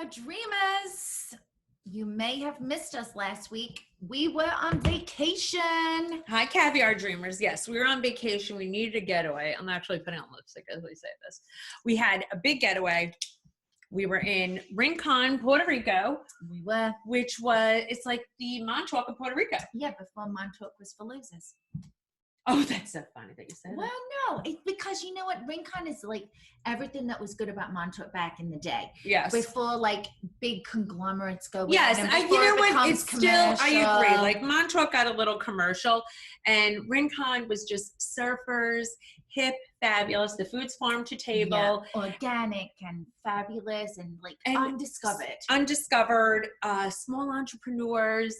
Caviar Dreamers. You may have missed us last week. We were on vacation. Hi, Caviar Dreamers. Yes, we were on vacation. We needed a getaway. I'm actually putting on lipstick as we say this. We had a big getaway. We were in Rincon, Puerto Rico. We were. Which was, it's like the Montauk of Puerto Rico. Yeah, before Montauk was for losers. Oh, that's so funny that you said well, that. No, it's because you know what? Rincon is like everything that was good about Montauk back in the day. Yes. Before like big conglomerates go. Yes, you know what? It's still, I agree. Like Montauk got a little commercial and Rincon was just surfers, hip, fabulous. The food's farm to table. Yeah, organic and fabulous and like undiscovered. Undiscovered, small entrepreneurs.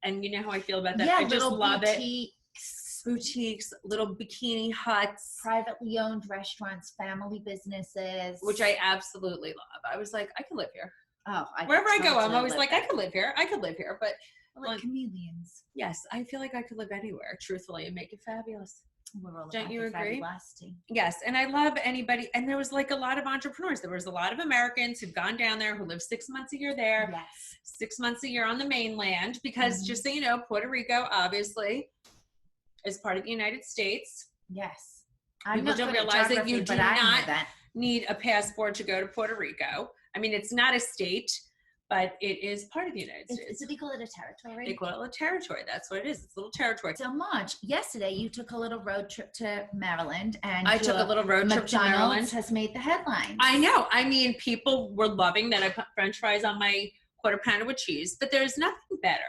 And you know how I feel about that. Yeah, I just love boutiques. Boutiques, little bikini huts, privately owned restaurants, family businesses, which I absolutely love. I was like, I could live here. Oh, wherever I go, I'm always like, I could live here. I could live here. But like chameleons. Yes, I feel like I could live anywhere, truthfully, and make it fabulous. We're all Don't you agree? Vaginoplasty. Yes, and I love anybody. And there was like a lot of entrepreneurs. There was a lot of Americans who've gone down there who live 6 months a year there. Yes. 6 months a year on the mainland because just so you know, Puerto Rico, obviously, is part of the United States. Yes. People don't realize that you do not need a passport to go to Puerto Rico. I mean, it's not a state, but it is part of the United States. So they call it a territory? They call it a territory. That's what it is. It's a little territory. So much. Yesterday, you took a little road trip to Maryland. And I took a little road trip to Maryland. McDonald's has made the headlines. I know. I mean, people were loving that I put French fries on my quarter pounder with cheese, but there's nothing better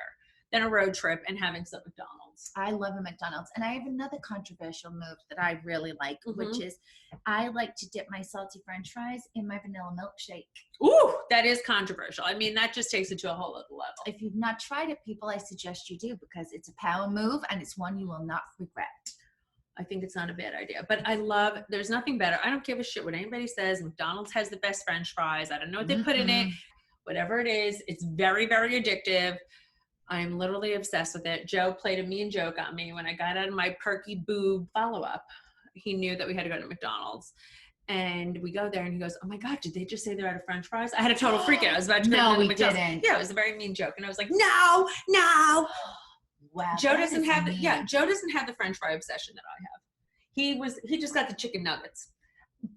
than a road trip and having some McDonald's. I love a McDonald's. And I have another controversial move that I really like, which is I like to dip my salty French fries in my vanilla milkshake. Ooh, that is controversial. I mean, that just takes it to a whole other level. If you've not tried it, people, I suggest you do because it's a power move and it's one you will not regret. I think it's not a bad idea, but there's nothing better. I don't give a shit what anybody says. McDonald's has the best French fries. I don't know what they put in it. Whatever it is, it's very, very addictive. I'm literally obsessed with it. Joe played a mean joke on me when I got out of my perky boob follow-up. He knew that we had to go to McDonald's. And we go there and he goes, oh my God, did they just say they're out of French fries? I had a total freak out. I was about to go to McDonald's. Didn't. Yeah, it was a very mean joke. And I was like, no. Wow. Joe doesn't have the French fry obsession that I have. He just got the chicken nuggets.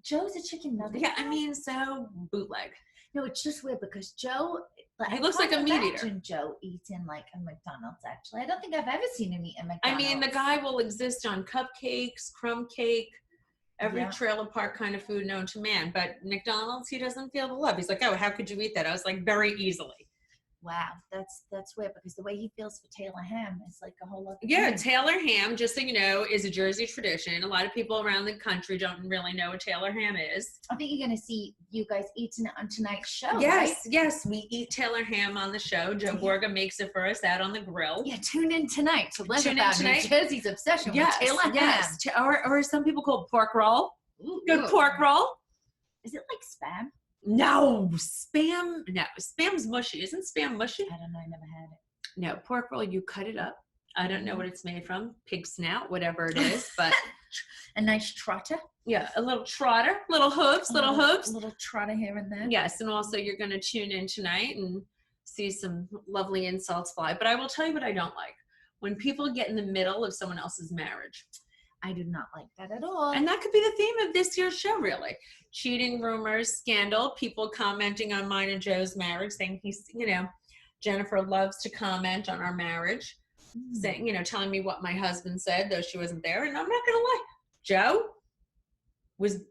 Joe's a chicken nugget. Yeah, I mean, so bootleg. No, it's just weird because Joe, he looks like a meat eater. Joe eats in like a McDonald's. Actually, I don't think I've ever seen him eat a McDonald's. I mean, the guy will exist on cupcakes, crumb cake, every trailer park kind of food known to man. But McDonald's, he doesn't feel the love. He's like, oh, how could you eat that? I was like, very easily. Wow, that's weird because the way he feels for Taylor ham is like a whole other thing. Taylor ham, just so you know, is a Jersey tradition. A lot of people around the country don't really know what Taylor ham is. I think you're going to see you guys eating it on tonight's show, Yes, right? Yes, we eat Taylor ham on the show. Joe Borga makes it for us out on the grill. Yeah, tune in tonight to learn about New Jersey's obsession with Taylor ham. Yes, or some people call it pork roll. Good pork roll. Is it like Spam? No, Spam. No, Spam's mushy. Isn't Spam mushy? I don't know. I never had it. No, pork roll, you cut it up. I don't know what it's made from. Pig snout, whatever it is, but a nice trotter. Yeah, a little trotter, little hooves. A little trotter here and there. Yes, and also you're going to tune in tonight and see some lovely insults fly. But I will tell you what I don't like. When people get in the middle of someone else's marriage. I do not like that at all. And that could be the theme of this year's show, really. Cheating, rumors, scandal, people commenting on mine and Joe's marriage, saying Jennifer loves to comment on our marriage, saying, telling me what my husband said, though she wasn't there. And I'm not going to lie. Joe was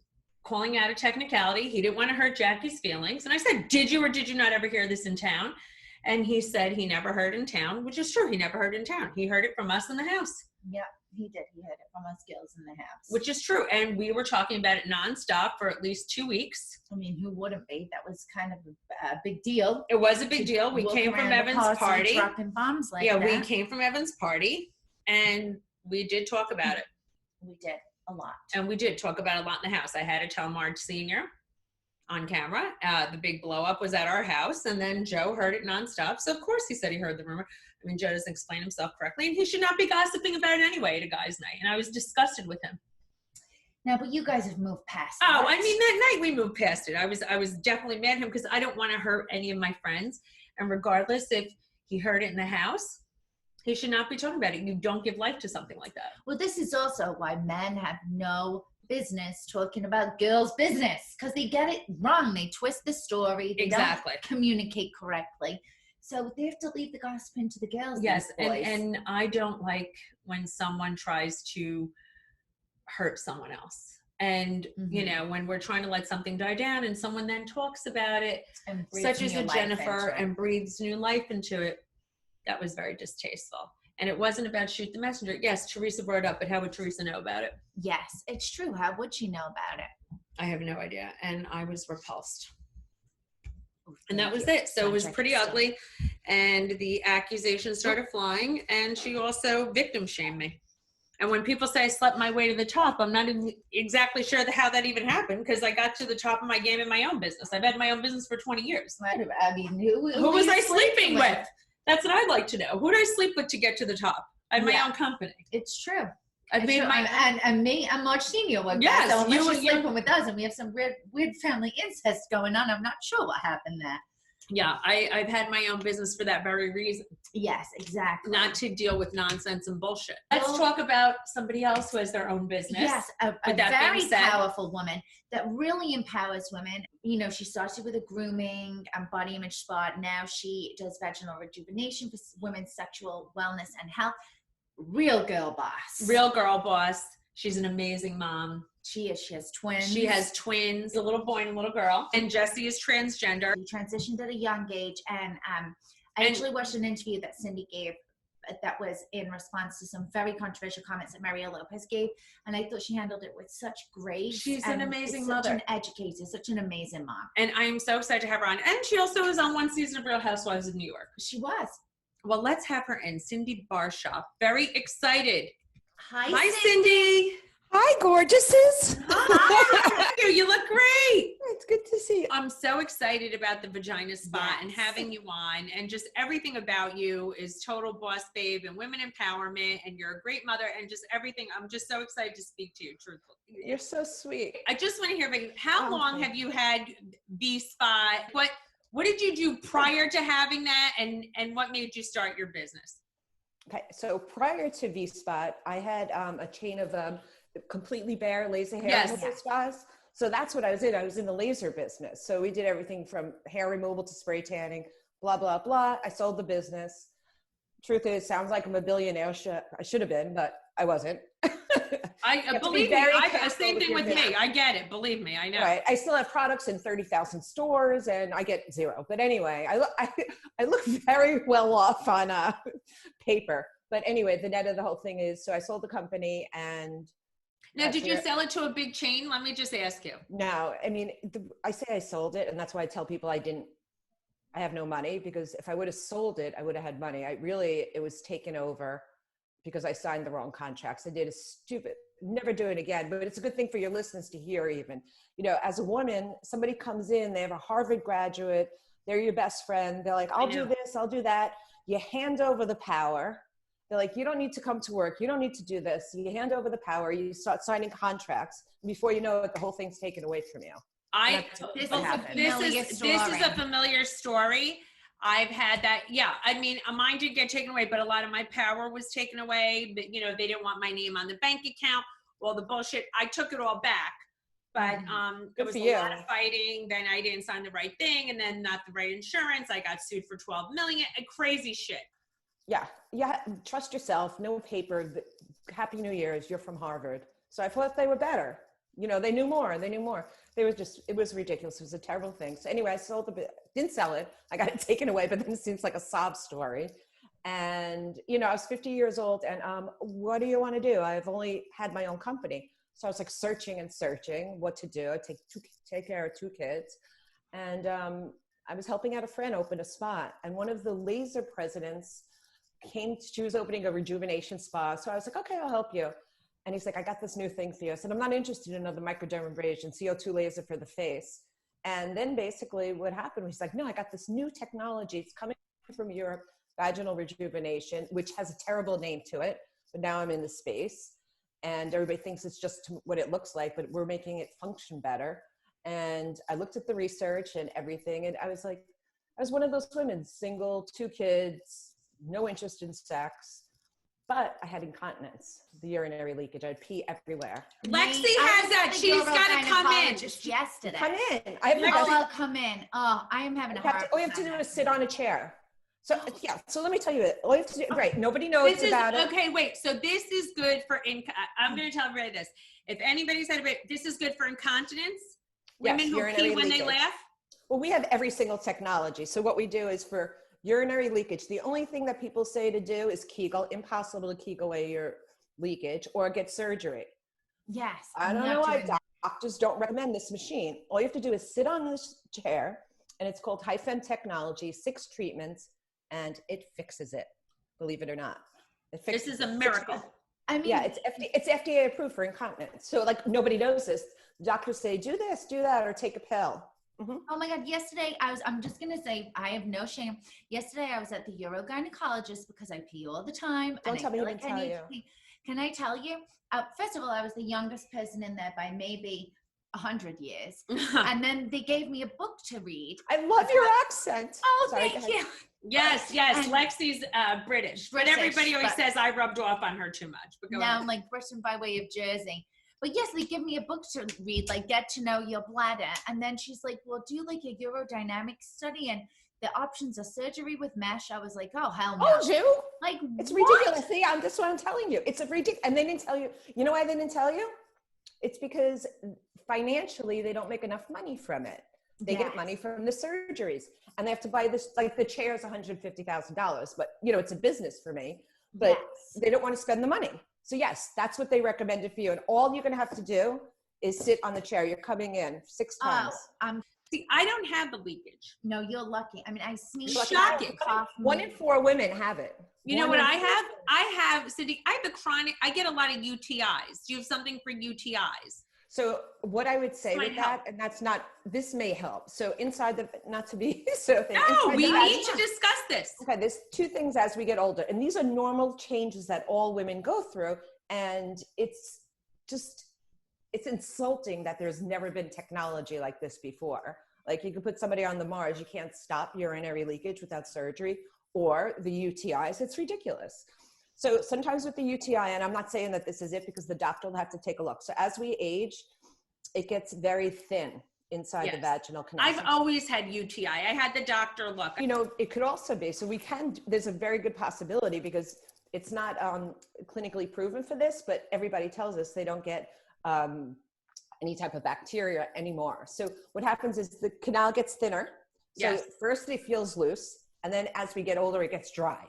calling out a technicality. He didn't want to hurt Jackie's feelings. And I said, did you or did you not ever hear this in town? And he said he never heard in town, which is true. He never heard in town. He heard it from us in the house. Yeah. He did. He heard it from us girls in the house. Which is true. And we were talking about it nonstop for at least 2 weeks. I mean, who wouldn't be? That was kind of a big deal. It was a big deal. We came from Evan's party. Dropping bombs like that. We came from Evan's party. And we did talk about it. We did a lot. And we did talk about it a lot in the house. I had to tell Marge Sr. on camera. The big blow up was at our house. And then Joe heard it nonstop. So, of course, he said he heard the rumor. I mean, Joe doesn't explain himself correctly, and he should not be gossiping about it anyway at a guy's night. And I was disgusted with him. Now, but you guys have moved past Oh, that. I mean, that night we moved past it. I was definitely mad at him because I don't want to hurt any of my friends. And regardless if he heard it in the house, he should not be talking about it. You don't give life to something like that. Well, this is also why men have no business talking about girls' business, because they get it wrong. They twist the story. They Exactly. don't communicate correctly. So they have to leave the gossiping to the girls. Yes, these boys. and I don't like when someone tries to hurt someone else. And you know, when we're trying to let something die down and someone then talks about it, and such as a Jennifer, and breathes new life into it, that was very distasteful. And it wasn't about shoot the messenger. Yes, Teresa brought it up, but how would Teresa know about it? Yes, it's true. How would she know about it? I have no idea. And I was repulsed. And that was it. So it was pretty ugly. And the accusations started flying. And she also victim shamed me. And when people say I slept my way to the top, I'm not exactly sure how that even happened, because I got to the top of my game in my own business. I've had my own business for 20 years. I mean, who was I sleeping with? That's what I'd like to know. Who did I sleep with to get to the top? I had my own company. It's true. I've made my and me, I'm much senior with yes, that. So unless you're sleeping with us and we have some weird family incest going on, I'm not sure what happened there. Yeah, I've had my own business for that very reason. Yes, exactly. Not to deal with nonsense and bullshit. Let's talk about somebody else who has their own business. Yes, a very powerful woman that really empowers women. You know, she started with a grooming and body image spa. Now she does vaginal rejuvenation for women's sexual wellness and health. Real girl boss. Real girl boss. She's an amazing mom. She is. She has twins. She has twins, a little boy and a little girl. And Jessie is transgender. She transitioned at a young age. And I actually watched an interview that Cindy gave that was in response to some very controversial comments that Maria Lopez gave. And I thought she handled it with such grace. She's an amazing mother. Such an educator, such an amazing mom. And I am so excited to have her on. And she also was on one season of Real Housewives of New York. She was. Well, let's have her in. Cindy Barshop. Very excited. Hi, Cindy. Hi, gorgeouses. Hi. You look great. It's good to see you. I'm so excited about the Vaginoplasty and having you on, and just everything about you is total boss babe and women empowerment, and you're a great mother, and just everything. I'm just so excited to speak to you, truthfully. You're so sweet. I just want to hear, how long have you had Vspot? What did you do prior to having that, and what made you start your business? Okay, so prior to Vspot, I had a chain of completely bare laser hair removal spas. So that's what I was in. I was in the laser business. So we did everything from hair removal to spray tanning, blah, blah, blah. I sold the business. Truth is, sounds like I'm a billionaire. I should have been, but I wasn't. I believe me. Same thing with me. I get it. Believe me. I know. Right. I still have products in 30,000 stores and I get zero. But anyway, I look very well off on paper. But anyway, the net of the whole thing is, so I sold the company and. Now, did you sell it to a big chain? Let me just ask you. No, I mean, I say I sold it, and that's why I tell people I have no money, because if I would have sold it, I would have had money. It was taken over because I signed the wrong contracts. I did a stupid, never do it again, but it's a good thing for your listeners to hear even. You know, as a woman, somebody comes in, they have a Harvard graduate, they're your best friend. They're like, I'll do this, I'll do that. You hand over the power. They're like, you don't need to come to work. You don't need to do this. You hand over the power. You start signing contracts. Before you know it, the whole thing's taken away from you. This is a familiar story. I've had that. Yeah. I mean, mine did get taken away, but a lot of my power was taken away. But, you know, they didn't want my name on the bank account. Well, the bullshit, I took it all back. But there was a lot of fighting. Then I didn't sign the right thing. And then not the right insurance. I got sued for $12 million. Crazy shit. Yeah. Trust yourself. No paper. Happy New Year's. You're from Harvard. So I thought they were better. You know, they knew more. It was ridiculous. It was a terrible thing. So anyway, I didn't sell it. I got it taken away, but then it seems like a sob story. And, you know, I was 50 years old and what do you want to do? I've only had my own company. So I was like searching what to do. I take care of 2 kids. And I was helping out a friend open a spa. And one of the laser presidents she was opening a rejuvenation spa. So I was like, okay, I'll help you. And he's like, I got this new thing for you. I said, I'm not interested in another microdermabrasion, CO2 laser for the face. And then basically what happened was he's like, no, I got this new technology. It's coming from Europe, vaginal rejuvenation, which has a terrible name to it. But now I'm in the space. and everybody thinks it's just what it looks like, but we're making it function better. And I looked at the research and everything, and I was like, I was one of those women, single, 2 kids, no interest in sex, but I had incontinence, the urinary leakage. I'd pee everywhere. Lexi has that. She's got to come in. Just yesterday. Come in. I have I'll come in. Oh, I am having a hard time. All you have to do is sit on a chair. So yeah, so let me tell you it. All you have to do, right? Nobody knows about it. Okay, wait. So this is good for I'm going to tell everybody this. If anybody's had this is good for incontinence. Women who pee when they laugh. Well, we have every single technology. So what we do is for urinary leakage, the only thing that people say to do is Kegel. Impossible to Kegel away your leakage or get surgery. Yes. I don't know why doctors don't recommend this machine. All you have to do is sit on this chair, and it's called HiFem technology, 6 treatments, and it fixes it. Believe it or not. This is a miracle. I mean, yeah, it's FDA approved for incontinence. So like nobody knows this. The doctors say, do this, do that, or take a pill. Mm-hmm. Oh my God. Yesterday I'm just going to say, I have no shame. Yesterday I was at the urogynecologist because I pee all the time. Don't tell me he didn't tell you. Can I tell you? First of all, I was the youngest person in there by maybe 100 years. And then they gave me a book to read. I love your accent. Oh, thank you. Yes. Lexi's British. But everybody always says I rubbed off on her too much. But now I'm like Britain by way of Jersey. But yes, they give me a book to read, like Get to Know Your Bladder. And then she's like, well, do like a urodynamic study, and the options are surgery with mesh. I was like, oh, hell no. Told you. Like, it's ridiculous. See, that's what I'm telling you. It's a ridiculous. And they didn't tell you. You know why they didn't tell you? It's because financially they don't make enough money from it. They get money from the surgeries, and they have to buy this, like the chair is $150,000, but you know, it's a business for me, but they don't want to spend the money. So yes, that's what they recommended for you. And all you're going to have to do is sit on the chair. You're coming in 6 times. See, I don't have the leakage. No, you're lucky. I mean, I sneeze. Shocking. 1 in 4 women have it. You know what I have? I have, Cindy, I have the chronic, I get a lot of UTIs. Do you have something for UTIs? So what I would say with that, and that's not, this may help. So inside the, not to be so. No, we need to discuss this. Okay, there's 2 things as we get older, and these are normal changes that all women go through. And it's just, it's insulting that there's never been technology like this before. Like you could put somebody on the Mars, you can't stop urinary leakage without surgery, or the UTIs. It's ridiculous. So sometimes with the UTI, and I'm not saying that this is it because the doctor will have to take a look. So as we age, it gets very thin inside the vaginal canal. I've always had UTI. I had the doctor look. You know, it could also be, so there's a very good possibility because it's not clinically proven for this, but everybody tells us they don't get any type of bacteria anymore. So what happens is the canal gets thinner. So first it feels loose, and then as we get older, it gets dry.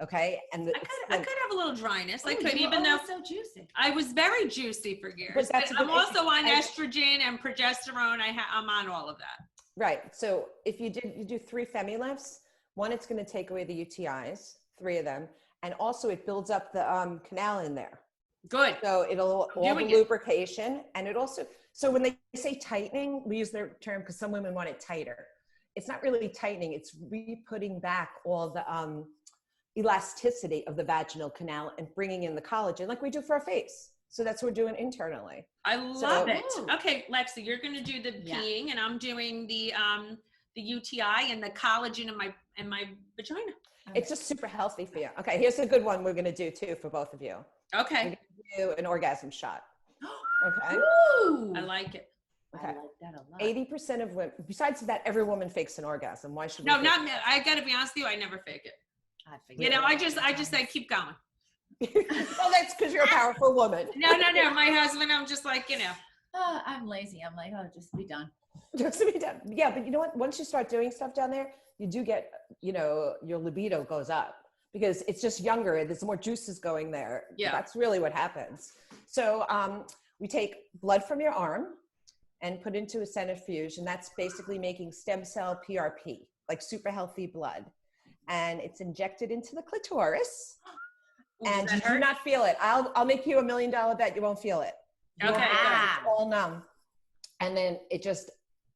Okay. And I could have a little dryness. I could, even though so juicy. I was very juicy for years. But I'm also on estrogen and progesterone. I'm on all of that. Right. So if you do 3 femilifts, 1, it's going to take away the UTIs, 3 of them. And also it builds up the canal in there. Good. So it'll all the lubrication, and it also, so when they say tightening, we use their term because some women want it tighter. It's not really tightening. It's re-putting back all the, elasticity of the vaginal canal and bringing in the collagen like we do for our face. So that's what we're doing internally. I love it. Okay, Lexi, you're going to do the peeing, and I'm doing the UTI and the collagen in my vagina. It's just super healthy for you. Okay, here's a good one we're going to do too for both of you. Okay. We're going to do an orgasm shot. Okay. Ooh, I like it. Okay. I like that a lot. 80% of women, besides that, every woman fakes an orgasm. Why should we? No, not me. I got to be honest with you. I never fake it. You know, I just say, keep going. Well, that's because you're a powerful woman. No. My husband, I'm just like, you know. I'm lazy. I'm like, just be done. Just be done. Yeah, but you know what? Once you start doing stuff down there, you do get, you know, your libido goes up because it's just younger. There's more juices going there. Yeah. That's really what happens. So we take blood from your arm and put into a centrifuge, and that's basically making stem cell PRP, like super healthy blood. And it's injected into the clitoris, and you do not feel it. I'll make you $1 million bet you won't feel it. Okay. It's all numb. And then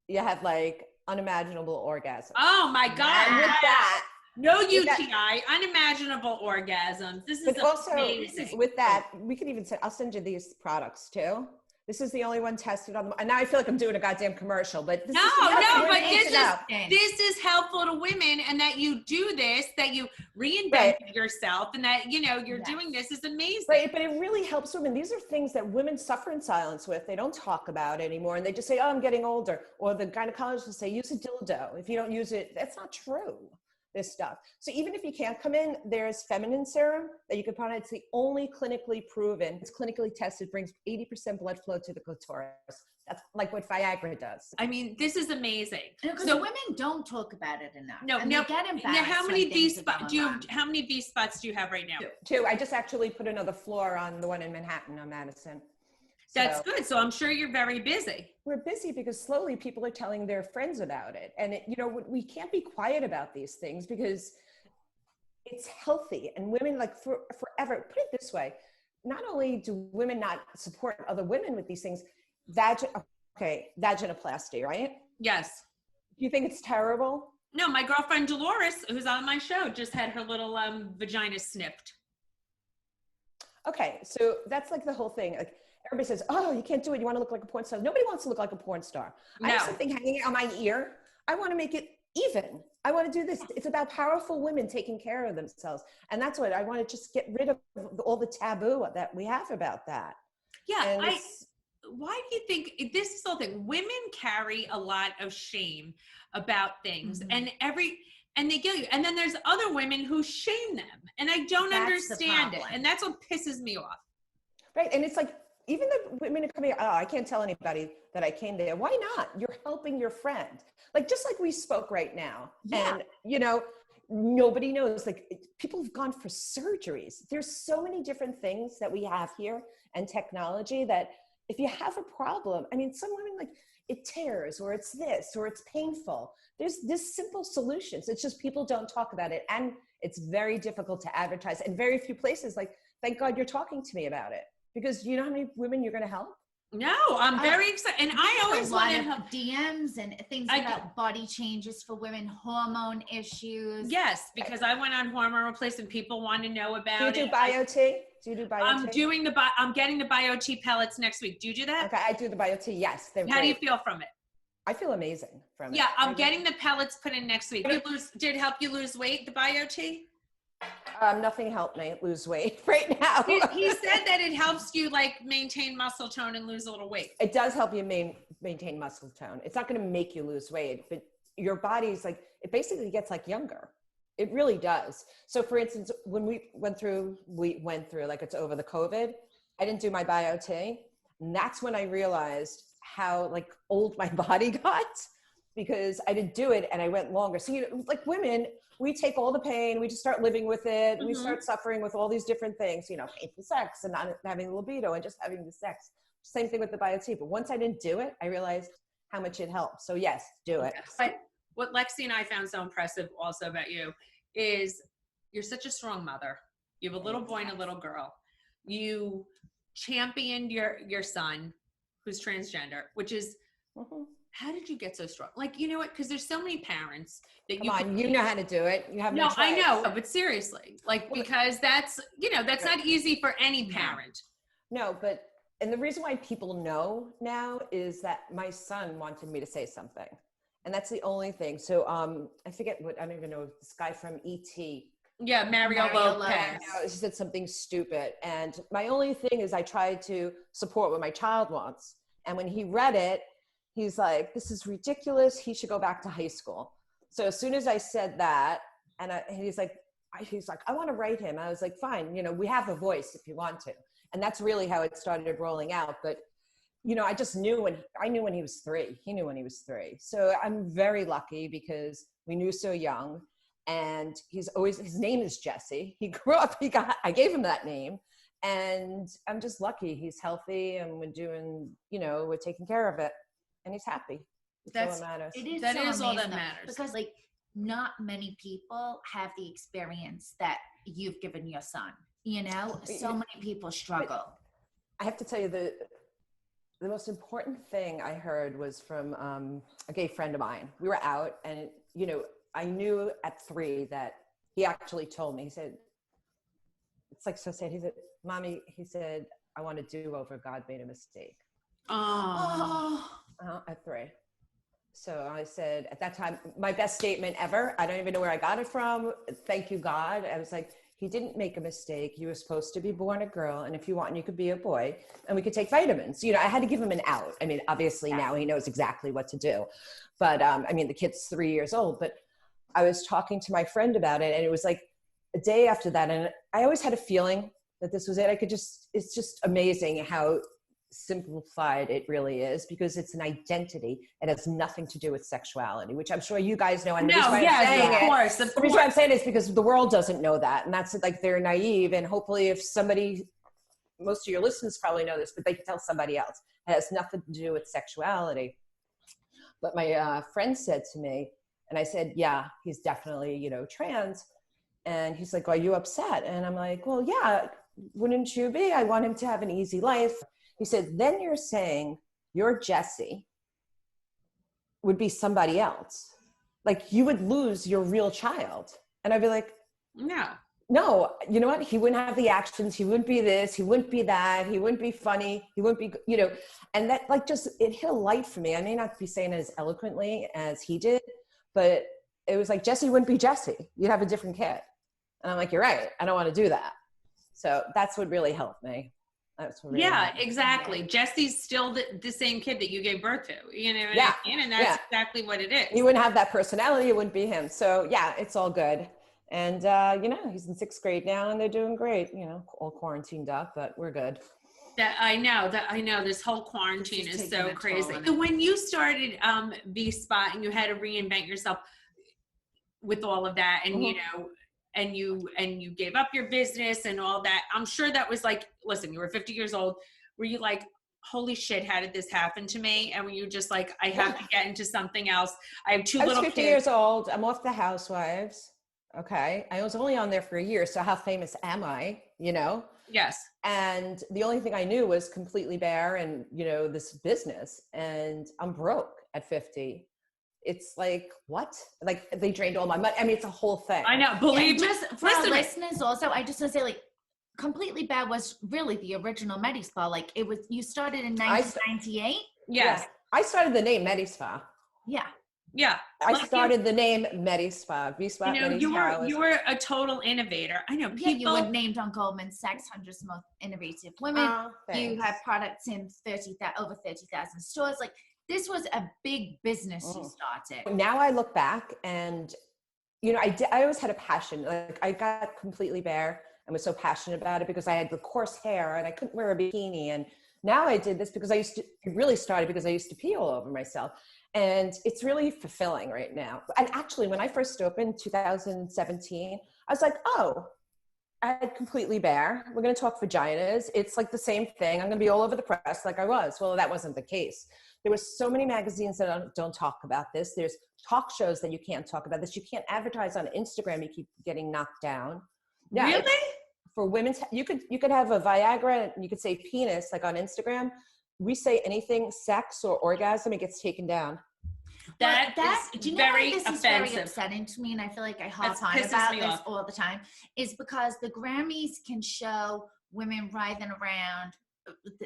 you have like unimaginable orgasm. Oh my God. And with that, No UTI, unimaginable orgasms. This is But also, amazing. with that, we could even say, I'll send you these products too. This is the only one tested on, and now I feel like I'm doing a goddamn commercial, but this this is helpful to women, and that you do this, that you reinvented yourself, and that, you know, you're doing this is amazing. Right, but it really helps women. These are things that women suffer in silence with. They don't talk about anymore, and they just say, oh, I'm getting older. Or the gynecologist will say, use a dildo. If you don't use it, that's not true. This stuff. So even if you can't come in, there's feminine serum that you can put on. It's the only clinically proven, it's clinically tested, brings 80% blood flow to the clitoris. That's like what Viagra does. I mean, this is amazing. So women don't talk about it enough. No, and now, they get embarrassed. Now, how many Vspot do you have? How many Vspots do you have right now? Two. I just actually put another floor on the one in Manhattan on Madison. That's good. So I'm sure you're very busy. We're busy because slowly people are telling their friends about it. And, you know, we can't be quiet about these things because it's healthy. And women, like, forever, put it this way, not only do women not support other women with these things, vaginoplasty, right? Yes. Do you think it's terrible? No, my girlfriend Dolores, who's on my show, just had her little vagina snipped. Okay, so that's like the whole thing. Like, everybody says, oh, you can't do it. You want to look like a porn star. Nobody wants to look like a porn star. No. I have something hanging on my ear. I want to make it even. I want to do this. It's about powerful women taking care of themselves. And that's what I want to just get rid of all the taboo that we have about that. Yeah. Why do you think this is the whole thing? Women carry a lot of shame about things, and they get you. And then there's other women who shame them. And I don't understand it. And that's what pisses me off. Right. And it's like, even the women are coming, oh, I can't tell anybody that I came there. Why not? You're helping your friend. Like, just like we spoke right now. Yeah. And, you know, nobody knows, like, people have gone for surgeries. There's so many different things that we have here and technology that if you have a problem, I mean, some women, like, it tears or it's this or it's painful. There's this simple solutions. It's just people don't talk about it. And it's very difficult to advertise. And very few places, like, thank God you're talking to me about it. Because you know how many women you're going to help? No, I'm very excited. And I always want to help. DMs and things about body changes for women, hormone issues. Yes, because I went on hormone replacement. People want to know about it. Do you do BioT? Do you do BioT? I'm getting the BioT pellets next week. Do you do that? Okay, I do the BioT. Yes. How do you feel from it? I feel amazing from it. Yeah, I'm getting the pellets put in next week. Did it help you lose weight, the BioT? Nothing helped me lose weight right now. He said that it helps you, like, maintain muscle tone and lose a little weight. It does help you maintain muscle tone. It's not going to make you lose weight, but your body's like, it basically gets like younger. It really does. So for instance, when we went through like, it's over the COVID, I didn't do my BioT. And that's when I realized how, like, old my body got because I didn't do it and I went longer. So, you know, like, women, we take all the pain, we just start living with it. We start suffering with all these different things, you know, painful sex and not having libido and just having the sex. Same thing with the BioT. But once I didn't do it, I realized how much it helped. So yes, do it. Yes. But what Lexi and I found so impressive also about you is you're such a strong mother. You have a little boy and a little girl. You championed your son who's transgender, which is, how did you get so strong? Like, you know what? Because there's so many parents that you know how to do it. You have no choice. I know, but seriously, like, because that's, you know, that's not easy for any parent. No, but, and the reason why people know now is that my son wanted me to say something. And that's the only thing. So I forget what, I don't even know, this guy from E.T. Yeah, Mario Lopez. He said something stupid. And my only thing is I tried to support what my child wants. And when he read it, he's like, this is ridiculous. He should go back to high school. So as soon as I said that, and he's like, I want to write him. I was like, fine, you know, we have a voice if you want to. And that's really how it started rolling out. But, you know, I just knew when he was 3. He knew when he was 3. So I'm very lucky because we knew so young. And his name is Jesse. He grew up, I gave him that name. And I'm just lucky he's healthy and we're taking care of it. And he's happy. That's all that matters. That is all that matters. Because, like, not many people have the experience that you've given your son. You know, so many people struggle. But I have to tell you, the most important thing I heard was from a gay friend of mine. We were out, and, you know, I knew at 3 that he actually told me, he said, it's like so sad. He said, Mommy, he said, I want to do over. God made a mistake. Oh. At 3. So I said, at that time, my best statement ever. I don't even know where I got it from. Thank you, God. I was like, he didn't make a mistake. You were supposed to be born a girl. And if you want, you could be a boy, and we could take vitamins. You know, I had to give him an out. I mean, obviously now he knows exactly what to do. But I mean, the kid's 3 years old, but I was talking to my friend about it, and it was like a day after that. And I always had a feeling that this was it. It's just amazing how simplified it really is, because it's an identity. It has nothing to do with sexuality, which I'm sure you guys know. And the reason why the reason why I'm saying it is because the world doesn't know that. And that's like, they're naive. And hopefully if somebody, most of your listeners probably know this, but they can tell somebody else. It has nothing to do with sexuality. But my friend said to me, and I said, yeah, he's definitely, you know, trans. And he's like, are you upset? And I'm like, well, yeah, wouldn't you be? I want him to have an easy life. He said, then you're saying your Jesse would be somebody else. Like, you would lose your real child. And I'd be like, no, you know what? He wouldn't have the actions. He wouldn't be this. He wouldn't be that. He wouldn't be funny. He wouldn't be, you know, and that like just, it hit a light for me. I may not be saying it as eloquently as he did, but it was like, Jesse wouldn't be Jesse. You'd have a different kid. And I'm like, you're right. I don't want to do that. So that's what really helped me. That's what really helped me. Exactly. Jesse's still the same kid that you gave birth to, you know what I mean? And that's exactly what it is. He wouldn't have that personality. It wouldn't be him. So yeah, it's all good. And, you know, he's in 6th grade now and they're doing great, you know, all quarantined up, but we're good. I know this whole quarantine is so crazy. When you started Vspot and you had to reinvent yourself with all of that, and you know, and you gave up your business and all that, I'm sure that was like, listen, you were 50 years old. Were you like, holy shit, how did this happen to me? And were you just like, I have to get into something else? I have two little kids. I was 50 years old. I'm off the Housewives. Okay. I was only on there for a year. So how famous am I, you know? Yes. And the only thing I knew was completely bare and, you know, this business, and I'm broke at 50. It's like, what? Like, they drained all my money. I mean, it's a whole thing. I know. Believe me. Just for our listeners also, I just want to say, like, Completely Bad was really the original medispa. Like, it was, you started in 1998? Yes. Yeah. I started the name medispa. Yeah. Yeah. I started the name medispa. Vspot, you know, you were a total innovator. I know people. Yeah, you were named on Goldman's Sachs 100 most innovative women. You had products in over 30,000 stores. Like, this was a big business you started. Now I look back and, you know, I always had a passion. Like, I got completely bare and was so passionate about it because I had the coarse hair and I couldn't wear a bikini. And now I did this because it really started because I used to pee all over myself. And it's really fulfilling right now. And actually, when I first opened 2017, I was like, oh, I had Completely Bare. We're going to talk vaginas. It's like the same thing. I'm going to be all over the press like I was. Well, that wasn't the case. There were so many magazines that don't talk about this. There's talk shows that you can't talk about this. You can't advertise on Instagram. You keep getting knocked down. Yeah, really? For women's, you could have a Viagra and you could say penis, like on Instagram. We say anything sex or orgasm, it gets taken down. That is very offensive. Is very upsetting to me, and I feel like I harp on about this all the time, is because the Grammys can show women writhing around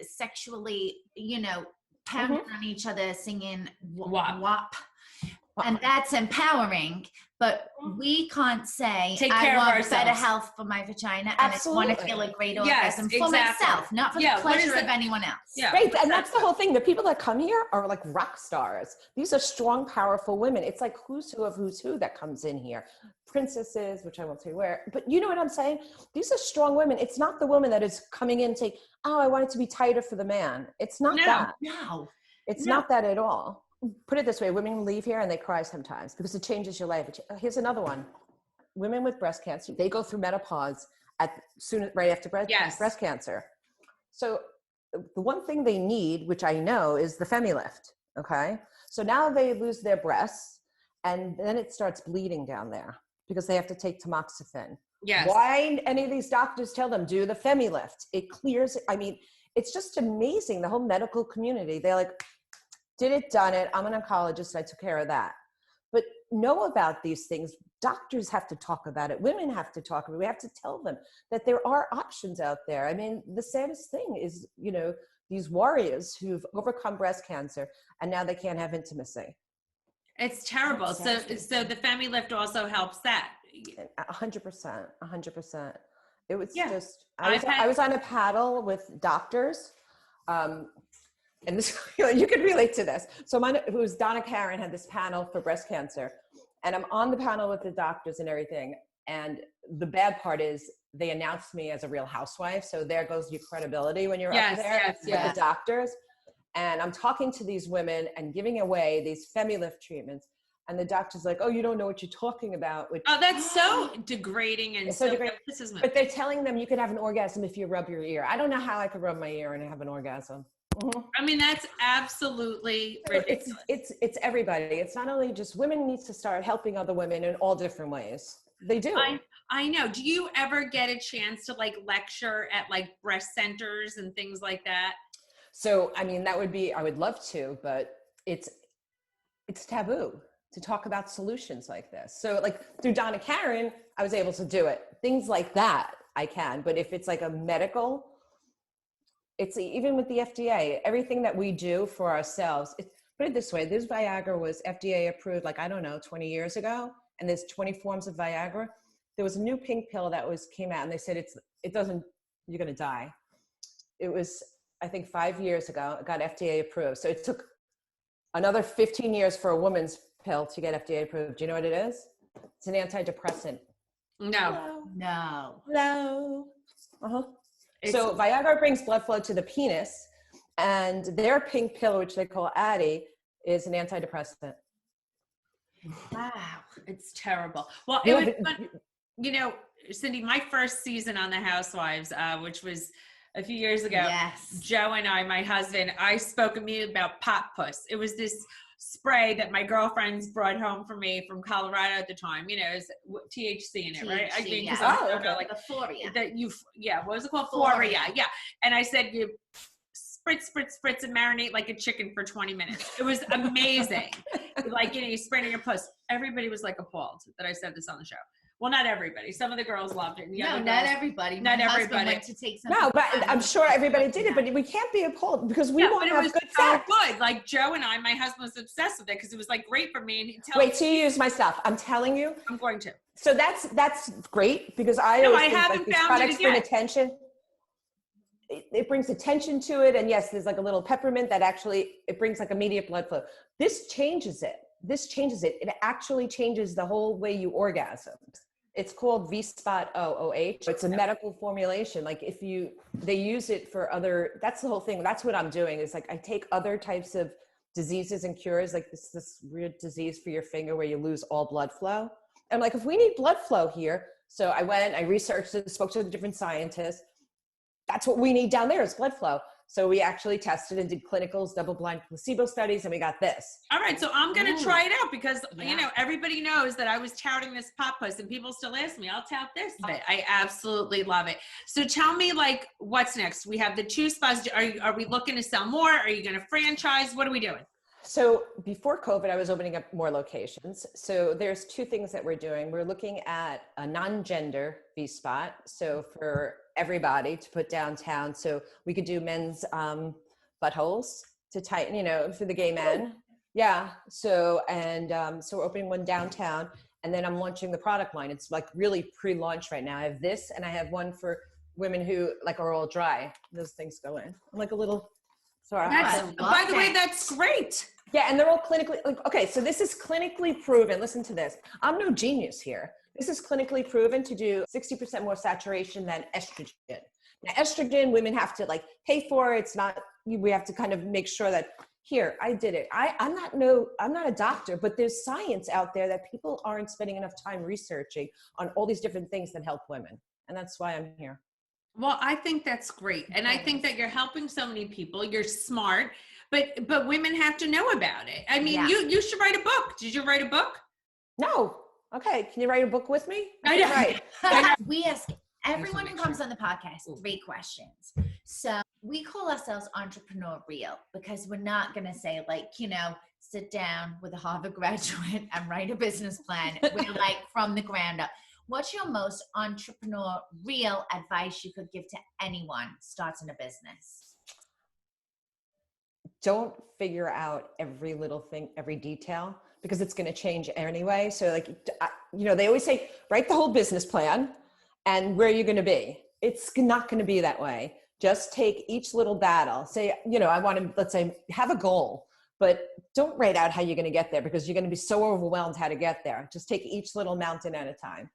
sexually, you know, pounding on each other, singing WAP. And that's empowering, but we can't say, I want better health for my vagina and I want to feel a great orgasm for myself, not for the pleasure of anyone else. Yeah. Right, and that's the whole thing. The people that come here are like rock stars. These are strong, powerful women. It's like who's who that comes in here. Princesses, which I won't say where, but you know what I'm saying? These are strong women. It's not the woman that is coming in and saying, oh, I want it to be tighter for the man. It's not that. No. It's not that at all. Put it this way, women leave here and they cry sometimes because it changes your life. Here's another one. Women with breast cancer, they go through menopause right after breast cancer. So the one thing they need, which I know, is the FemiLift, okay? So now they lose their breasts and then it starts bleeding down there because they have to take tamoxifen. Yes. Why any of these doctors tell them, do the FemiLift? It clears, I mean, it's just amazing. The whole medical community, they're like, did it, done it. I'm an oncologist. I took care of that. But know about these things. Doctors have to talk about it. Women have to talk about it. We have to tell them that there are options out there. I mean, the saddest thing is, you know, these warriors who've overcome breast cancer and now they can't have intimacy. It's terrible. So the Femi Lift also helps that. 100%, 100%. It was just, I was on a paddle with doctors. And this, you could relate to this. So it was Donna Karen had this panel for breast cancer, and I'm on the panel with the doctors and everything. And the bad part is they announced me as a real housewife. So there goes your credibility when you're up there with the doctors. And I'm talking to these women and giving away these Femi Lift treatments. And the doctor's like, oh, you don't know what you're talking about. Which, that's so degrading and so degrading. But they're telling them you can have an orgasm if you rub your ear. I don't know how I could rub my ear and have an orgasm. Mm-hmm. I mean, that's absolutely ridiculous. It's everybody. It's not only just women need to start helping other women in all different ways. They do. I know. Do you ever get a chance to like lecture at like breast centers and things like that? So, I mean, I would love to, but it's taboo to talk about solutions like this. So like through Donna Karen, I was able to do it. Things like that I can, but if it's like a medical, it's even with the FDA, everything that we do for ourselves, put it this way, this Viagra was FDA approved, like, I don't know, 20 years ago. And there's 20 forms of Viagra. There was a new pink pill that came out and they said, you're going to die. It was, I think 5 years ago, it got FDA approved. So it took another 15 years for a woman's pill to get FDA approved. Do you know what it is? It's an antidepressant. No. Uh-huh. So Viagra brings blood flow to the penis, and their pink pill, which they call Addy, is an antidepressant. Wow, it's terrible. Well, it was fun. You know, Cindy, my first season on the Housewives, which was a few years ago. Yes. Joe and I, my husband, I spoke to me about Puss. It was this spray that my girlfriends brought home for me from Colorado at the time. You know, it's THC in it, right? I mean, like euphoria. What was it called? Euphoria. Yeah. And I said, you spritz, and marinate like a chicken for 20 minutes. It was amazing. Like, you know, you spraying your puss. Everybody was like appalled that I said this on the show. Well, not everybody. Some of the girls loved it. Not everybody. Not everybody. Went to take some. No, but I'm sure everybody did it. But we can't be appalled because we want to have good sex. Good. Like Joe and I, my husband was obsessed with it because it was like great for me. And wait, so you use my stuff? I'm telling you. I'm going to. So that's great because I always think like these products bring attention. It brings attention to it, and yes, there's like a little peppermint that actually it brings like immediate blood flow. This changes it. It actually changes the whole way you orgasm. It's called Vspot OOH. It's a medical formulation. Like they use it for other, that's the whole thing. That's what I'm doing is like, I take other types of diseases and cures, like this weird disease for your finger where you lose all blood flow. I'm like, if we need blood flow here. So I went, I researched it, spoke to the different scientists. That's what we need down there is blood flow. So we actually tested and did clinicals, double-blind placebo studies, and we got this. All right, so I'm going to try it out because, you know, everybody knows that I was touting this Puss, and people still ask me, I'll tout this. I absolutely love it. So tell me, like, what's next? We have the 2 spots. Are we looking to sell more? Are you going to franchise? What are we doing? So before COVID, I was opening up more locations. So there's 2 things that we're doing. We're looking at a non-gender Vspot. So for everybody to put downtown. So we could do men's buttholes to tighten, you know, for the gay men. Yeah. So, so we're opening one downtown, and then I'm launching the product line. It's like really pre-launch right now. I have this, and I have one for women who like are all dry. Those things go in. I'm like a little, sorry. By the way, that's great. Yeah. And they're all clinically, like, okay, so this is clinically proven. Listen to this. I'm no genius here. This is clinically proven to do 60% more saturation than estrogen. Now, estrogen, women have to like pay for. It's not, we have to kind of make sure that here, I did it. I'm not a doctor, but there's science out there that people aren't spending enough time researching on all these different things that help women. And that's why I'm here. Well, I think that's great. And I think that you're helping so many people. You're smart, but women have to know about it. I mean, you should write a book. Did you write a book? No. Okay, can you write a book with me? I know. Right. We ask everyone who comes on the podcast 3 questions. So we call ourselves entrepreneur real because we're not going to say like, sit down with a Harvard graduate and write a business plan. We're like from the ground up. What's your most entrepreneur real advice you could give to anyone starting a business? Don't figure out every little thing, every detail, because it's going to change anyway. So like, they always say, write the whole business plan and where you're going to be. It's not going to be that way. Just take each little battle. Say, I want to, let's say, have a goal, but don't write out how you're going to get there because you're going to be so overwhelmed how to get there. Just take each little mountain at a time.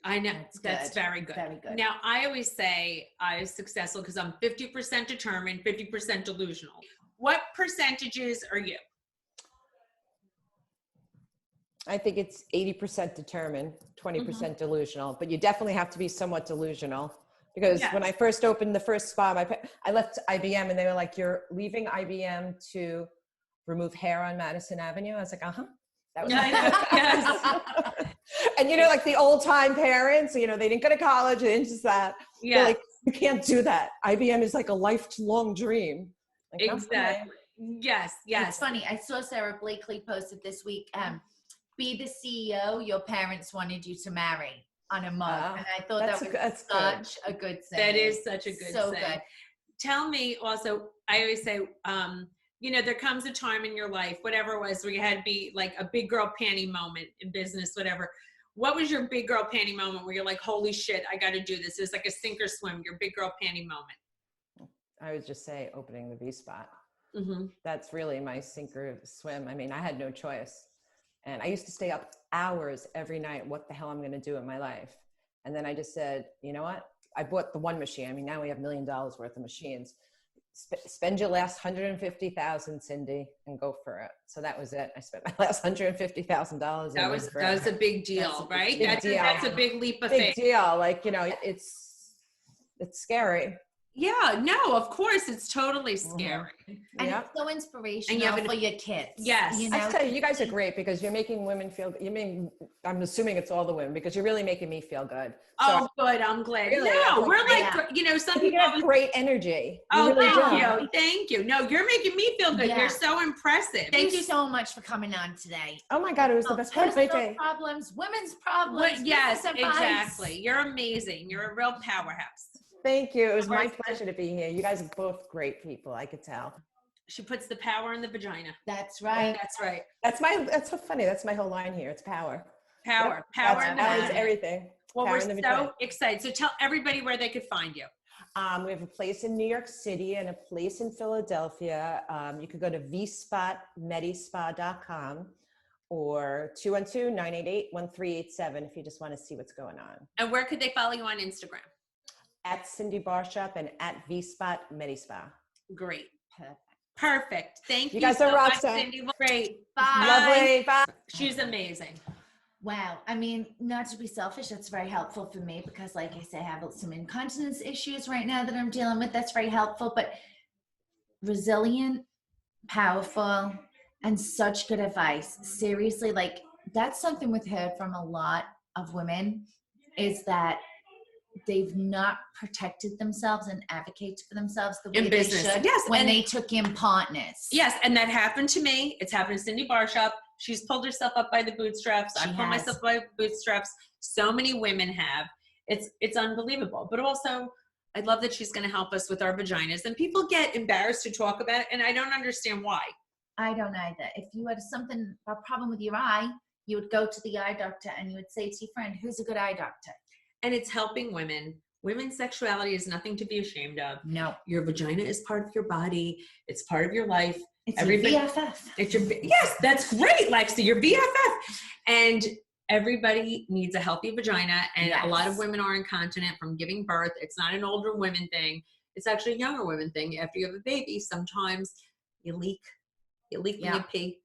I know. That's very good. Very good. Now, I always say I was successful because I'm 50% determined, 50% delusional. What percentages are you? I think it's 80% determined, 20% delusional, but you definitely have to be somewhat delusional because when I first opened the first spa, I left IBM and they were like, you're leaving IBM to remove hair on Madison Avenue. I was like, That was Yes. And like the old time parents, they didn't go to college, they didn't just that. Yeah. They're like, you can't do that. IBM is like a lifelong dream. Like, Exactly. Yes. It's funny. I saw Sarah Blakely posted this week, be the CEO your parents wanted you to marry on a mug. And I thought that was such a good saying. That is such a good saying. Good. Tell me also, I always say, there comes a time in your life, whatever it was, where you had to be like a big girl panty moment in business, whatever. What was your big girl panty moment where you're like, holy shit, I got to do this? It was like a sink or swim, your big girl panty moment. I would just say opening the Vspot. Mm-hmm. That's really my sink or swim. I mean, I had no choice. And I used to stay up hours every night. What the hell I'm going to do in my life? And then I just said, you know what? I bought the one machine. I mean, now we have $1 million worth of machines. Spend your last $150,000, Cindy, and go for it. So that was it. I spent my last $150,000. That was a big deal, right? That's a big leap of faith. Big deal. Like, it's scary. Yeah, no, of course, it's totally scary. And it's so inspirational for your kids. Yes. I tell you guys are great because you're making women feel, I'm assuming it's all the women because you're really making me feel good. So, good. I'm glad. Really, we're like, some people have great energy. Thank you. No, you're making me feel good. Yeah. You're so impressive. Thank you so much for coming on today. Oh my God, it was the best part of my day. Problems, women's problems. Yes, exactly. You're amazing. You're a real powerhouse. Thank you. It was my pleasure to be here. You guys are both great people. I could tell. She puts the power in the vagina. That's right. That's right. That's so funny. That's my whole line here. It's power. Power. Yep. Power in the vagina. Everything. Well, we're so excited. So tell everybody where they could find you. We have a place in New York City and a place in Philadelphia. You could go to Vspot, medispa.com or 212-988-1387 if you just want to see what's going on. And where could they follow you on Instagram? At Cindy Barshop and at Vspot Medispa. Great. Perfect. Thank you. You guys are rock stars. Cindy. Great. Bye. Lovely. Bye. She's amazing. Wow. I mean, not to be selfish, that's very helpful for me because, like I say, I have some incontinence issues right now that I'm dealing with. That's very helpful, but resilient, powerful, and such good advice. Seriously, like that's something we've heard from a lot of women is that they've not protected themselves and advocated for themselves the way in business. They should when they took in partners. Yes, and that happened to me. It's happened to Cindy Barshop. She's pulled herself up by the bootstraps. I pulled myself by the bootstraps. So many women have. It's unbelievable. But also, I love that she's going to help us with our vaginas. And people get embarrassed to talk about it, and I don't understand why. I don't either. If you had a problem with your eye, you would go to the eye doctor and you would say to your friend, who's a good eye doctor? And it's helping women. Women's sexuality is nothing to be ashamed of. No. Your vagina is part of your body. It's part of your life. It's your BFF. Yes, that's great, Lexi. Your BFF. And everybody needs a healthy vagina. And a lot of women are incontinent from giving birth. It's not an older women thing. It's actually a younger women thing. After you have a baby, sometimes you leak. You leak when you pee.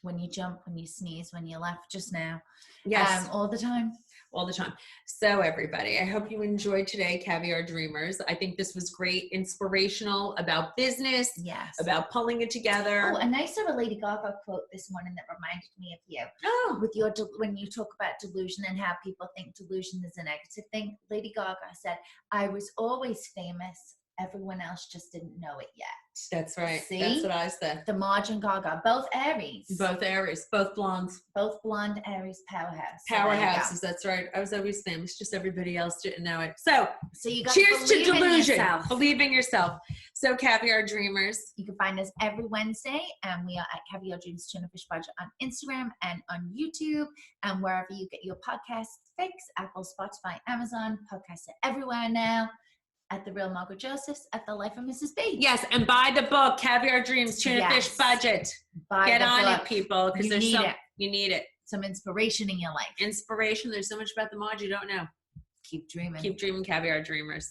When you jump, when you sneeze, when you laugh just now. Yes. All the time. All the time. So everybody, I hope you enjoyed today, Caviar Dreamers. I think this was great, inspirational about business, about pulling it together. Oh, and I saw a Lady Gaga quote this morning that reminded me of you. Oh. With when you talk about delusion and how people think delusion is a negative thing, Lady Gaga said, I was always famous. Everyone else just didn't know it yet. That's right. See? That's what I said. The Marge and Gaga, both Aries. Both Aries, both blondes. Both blonde Aries powerhouse. Powerhouses, that's right. I was always saying, it's just everybody else didn't know it. So you got cheers to delusion. Yourself. Believe in yourself. So Caviar Dreamers. You can find us every Wednesday, and we are at Caviar Dreams Tuna Fish Budget on Instagram and on YouTube, and wherever you get your podcast fix, Apple, Spotify, Amazon. Podcasts are everywhere now. At The Real Margaret Josephs, at The Life of Mrs. B. Yes, and buy the book, Caviar Dreams, Tuna Fish Budget. Get on it, people, because you need it. Some inspiration in your life. Inspiration. There's so much about the mod you don't know. Keep dreaming. Keep dreaming, Caviar Dreamers.